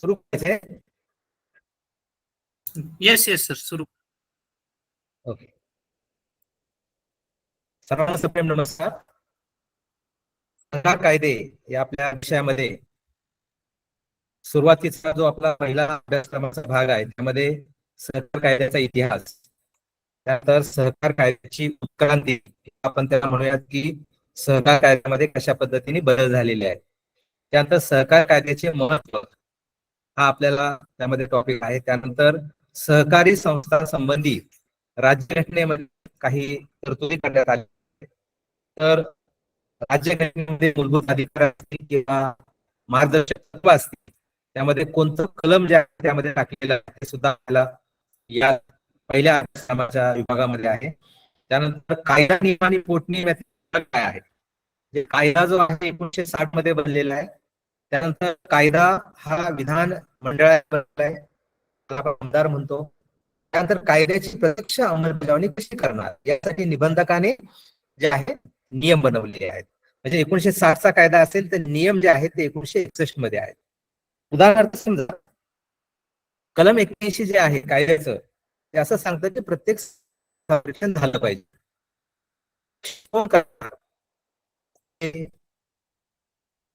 सुरू करायचंय? Yes yes sir, सुरू. ओके. सर्वांना सप्रेम नमस्कार. सहकार कायदे या आपल्या विषयामध्ये सुरुवातीचा जो आपला पहिला अभ्यासक्रमाचा भाग आहे त्यामध्ये सहकार कायद्याचा इतिहास, त्यानंतर सहकार कायद्याची उत्क्रांती, आपण त्याला म्हणूयात की सहकार कायद्यामध्ये कशा पद्धतीने बदल झालेले आहेत, त्यानंतर सहकार कायद्याचे महत्व हा आपल्याला त्यामध्ये टॉपिक आहे. त्यानंतर सहकारी संस्था संबंधी राज्यघटनेमध्ये काही तरतुदी करण्यात आल्या, तर राज्यघटनेमध्ये मूलभूत अधिकार असतील किंवा मार्गदर्शक तत्व असतील त्यामध्ये कोणतं कलम जे आहे त्यामध्ये टाकलेलं आहे ते सुद्धा आपल्याला या पहिल्या अभ्यासक्रमाच्या विभागामध्ये आहे. त्यानंतर कायदा नियम आणि पोटनियम काय आहे, कायदा जो आहे 1960 मध्ये बनलेला आहे. त्यानंतर कायदा हा विधान मंडळात बनलाय, आमदार म्हणतो. त्यानंतर कायद्याची प्रत्यक्ष अंमलबजावणी कशी करणार यासाठी निबंधकाने जे आहे नियम बनवलेले आहेत. म्हणजे 1960चा कायदा असेल तर नियम जे आहेत ते 1961 मध्ये आहेत. उदाहरणार्थ समजा कलम 81 जे आहे कायद्याचं ते असं सांगतं की प्रत्येक परीक्षण झालं पाहिजे.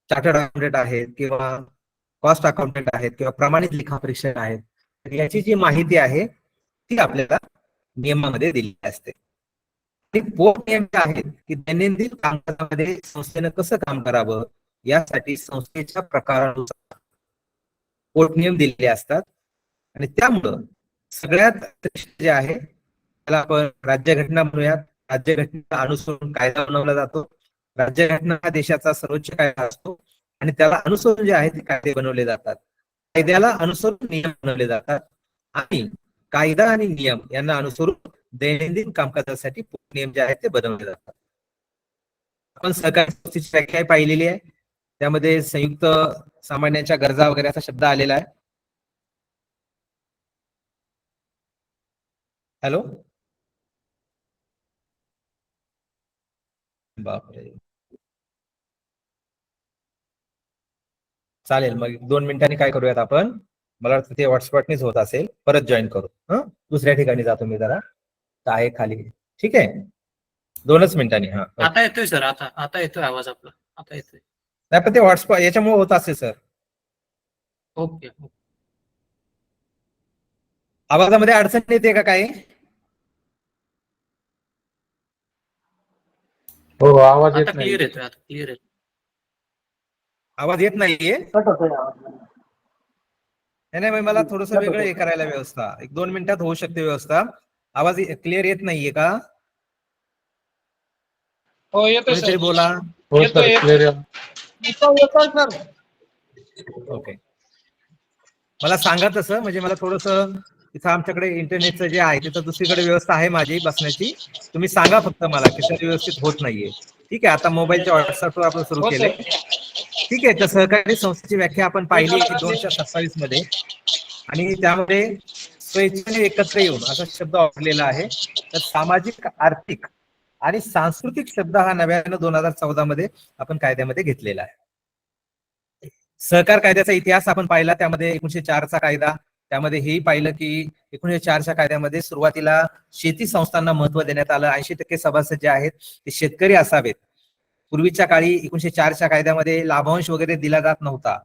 चार्टर्ड अकाउंटंट आहेत किंवा कॉस्ट अकाउंटंट आहेत किंवा प्रमाणित लेखापरीक्षक आहेत, तर याची जी माहिती आहे ती आपल्याला नियमामध्ये दिलेली असते. आणि पोटनियम जे आहेत की दैनंदिन कामकाजामध्ये संस्थेनं कसं काम करावं यासाठी संस्थेच्या प्रकारानुसार पोटनियम दिलेले असतात. आणि त्यामुळं सगळ्यात जे आहे त्याला आपण राज्यघटना म्हणूयात. राज्यघटनेला अनुसरून कायदा बनवला जातो. राज्यघटना हा देशाचा सर्वोच्च कायदा असतो आणि त्याला अनुसरून जे आहे ते कायदे बनवले जातात. कायद्याला अनुसरून नियम बनवले जातात आणि कायदा आणि नियम यांना अनुसरून दैनंदिन कामकाजासाठी नियम जे आहेत ते बनवले जातात. आपण सहकारी संस्थेची व्याख्या पाहिलेली आहे, त्यामध्ये संयुक्त सामान्यांच्या गरजा वगैरे असा शब्द आलेला आहे. हॅलो, बापरे, चालेल. मग 2 मिनिटांनी काय करूयात आपण, मला वाटतं ते व्हॉट्सअपनेच होत असेल, परत जॉईन करू. दुसऱ्या ठिकाणी जातो मी जरा, तर आहे खाली. ठीक आहे, 2च मिनिटांनी. हा, आता येतोय सर, आता येतोय आवाज आपला, आता येतोय. नाही पण ते व्हॉट्सअप याच्यामुळे होत असेल सर. ओके. आवाजामध्ये अडचण येते का काही? हो, आवाज येत आता नाही. क्लिअर येतोय, आता क्लिअर येतोय. आवाज येत नाहीये? नाही, मला थोडस वेगळं हे करायला व्यवस्था 1-2 मिनिटात होऊ शकते व्यवस्था. आवाज क्लिअर येत नाहीये का? हो येतोय सर, बोला. हो सर, क्लिअर. येतोय सर. ओके, मला सांगा तसं, म्हणजे मला थोडस इथं आमच्याकडे इंटरनेटचं जे आहे तिथं दुसरीकडे व्यवस्था आहे माझी बसण्याची. तुम्ही सांगा फक्त मला की सर व्यवस्थित होत नाहीये. ठीक आहे, आता मोबाईलच्या व्हॉट्सअपवर आपण सुरू हो केलंय. ठीक आहे, तर सहकारी संस्थेची व्याख्या आपण पाहिली 227 मध्ये, आणि त्यामध्ये स्वेच्छेने एकत्र येऊन असा शब्द वापरलेला आहे. तर सामाजिक, आर्थिक आणि सांस्कृतिक शब्द हा नव्यानं 2014 मध्ये आपण कायद्यामध्ये घेतलेला आहे. सहकार कायद्याचा इतिहास आपण पाहिला, त्यामध्ये 1904चा कायदा, त्यामध्ये हेही पाहिलं की 1904च्या कायद्यामध्ये सुरुवातीला शेती संस्थांना महत्व देण्यात आलं. 80% सभासद जे आहेत ते शेतकरी असावेत. पूर्वीच्या काळी 1904च्या कायद्यामध्ये लाभांश वगैरे दिला जात नव्हता,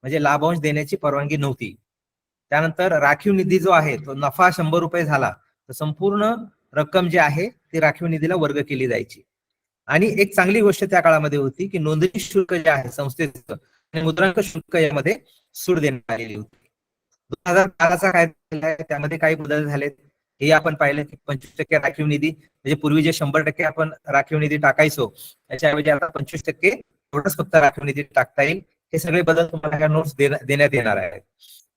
म्हणजे लाभांश देण्याची परवानगी नव्हती. त्यानंतर राखीव निधी जो आहे तो नफा 100 रुपये झाला तर संपूर्ण रक्कम जी आहे ती राखीव निधीला वर्ग केली जायची. आणि एक चांगली गोष्ट त्या काळामध्ये होती की नोंदणी शुल्क जे आहे संस्थेचं आणि मुद्रांक शुल्क यामध्ये सूट देण्यात आलेली होती. 2012चा कायदा आहे त्यामध्ये काही बदल झालेत हे आपण पाहिलं की 25% राखीव निधी, म्हणजे पूर्वी जे 100% आपण राखीव निधी टाकायचो त्याच्याऐवजी आता 25% एवढंच फक्त राखीव निधी टाकता येईल. हे सगळे बदल तुम्हाला नोट्स देण्यात येणार आहेत.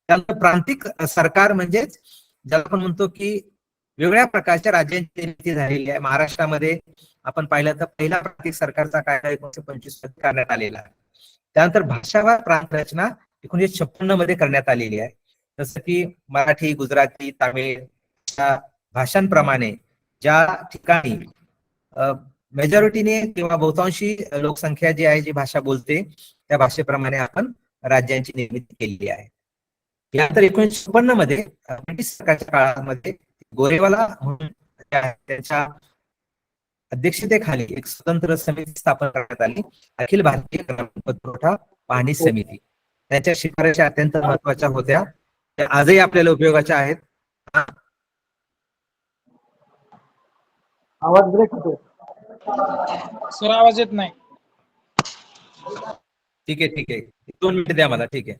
त्यानंतर प्रांतिक सरकार, म्हणजेच ज्याला आपण म्हणतो की वेगळ्या प्रकारच्या राज्यांची नीती झालेली आहे. महाराष्ट्रामध्ये आपण पाहिलं तर पहिला प्रांतिक सरकारचा कायदा 1925 मध्ये करण्यात आलेला आहे. त्यानंतर भाषावार प्रांत रचना 1956 मध्ये करण्यात आलेली आहे. जसं की मराठी, गुजराती, तामिळ भाषांप्रमाणे ज्या ठिकाणी मेजॉरिटीने किंवा बहुतांशी लोकसंख्या जी आहे जी भाषा बोलते त्या भाषेप्रमाणे आपण राज्यांची निर्मिती केलेली आहे. यानंतर 1956 मध्ये ब्रिटिश सरकारच्या काळामध्ये गोरेवाला म्हणून त्यांच्या अध्यक्षतेखाली एक स्वतंत्र समिती स्थापन करण्यात आली, अखिल भारतीय ग्रामीण पतपुरवठा पाहणी समिती. त्यांच्या शिफारशी अत्यंत महत्वाच्या होत्या, त्या आजही आपल्याला उपयोगाच्या आहेत. आवाज ब्रेक होतोय. सर आवाज येत नाही. ठीक आहे ठीक आहे, 2 मिनिटं द्या मला. ठीक आहे.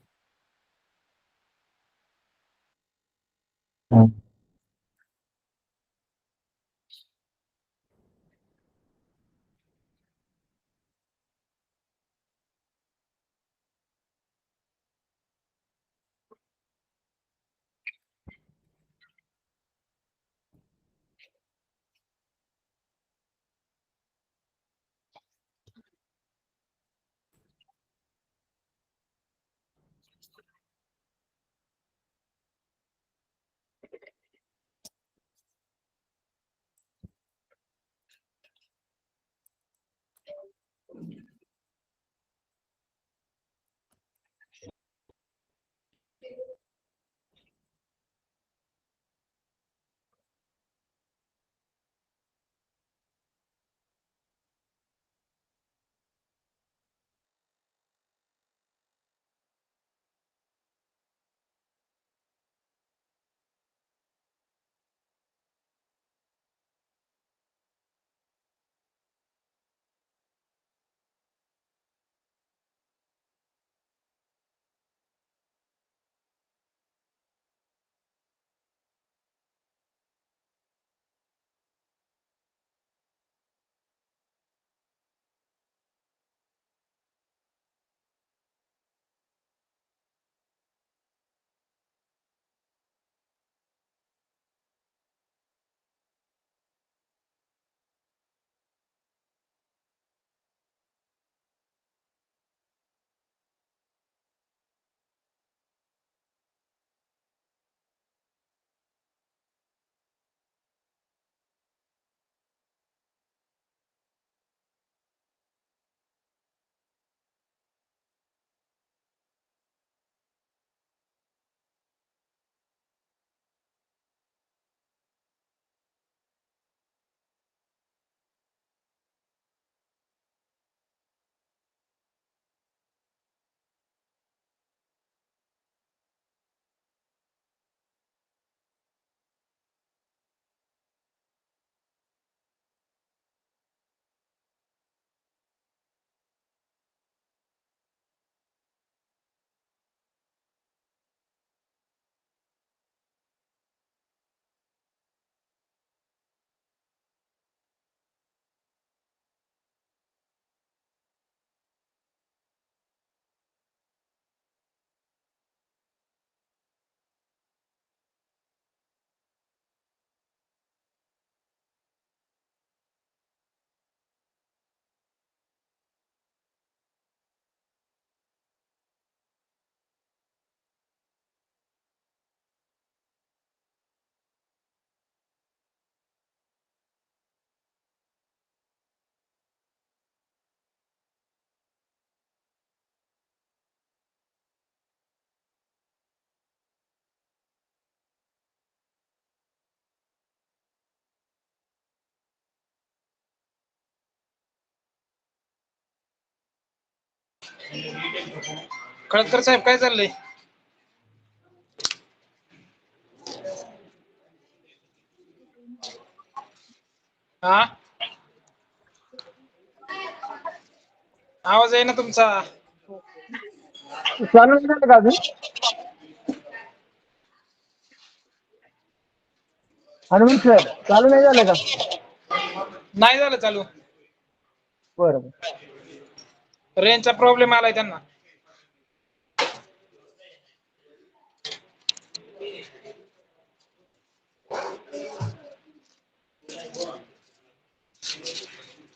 खळकर साहेब काय चाललंय? हा आवाज आहे ना तुमचा. चालू नाही झालं का अजून? हनुमंत सर चालू नाही झालं का? नाही झालं चालू. बरं. रेंजचा प्रॉब्लेम आलाय त्यांना.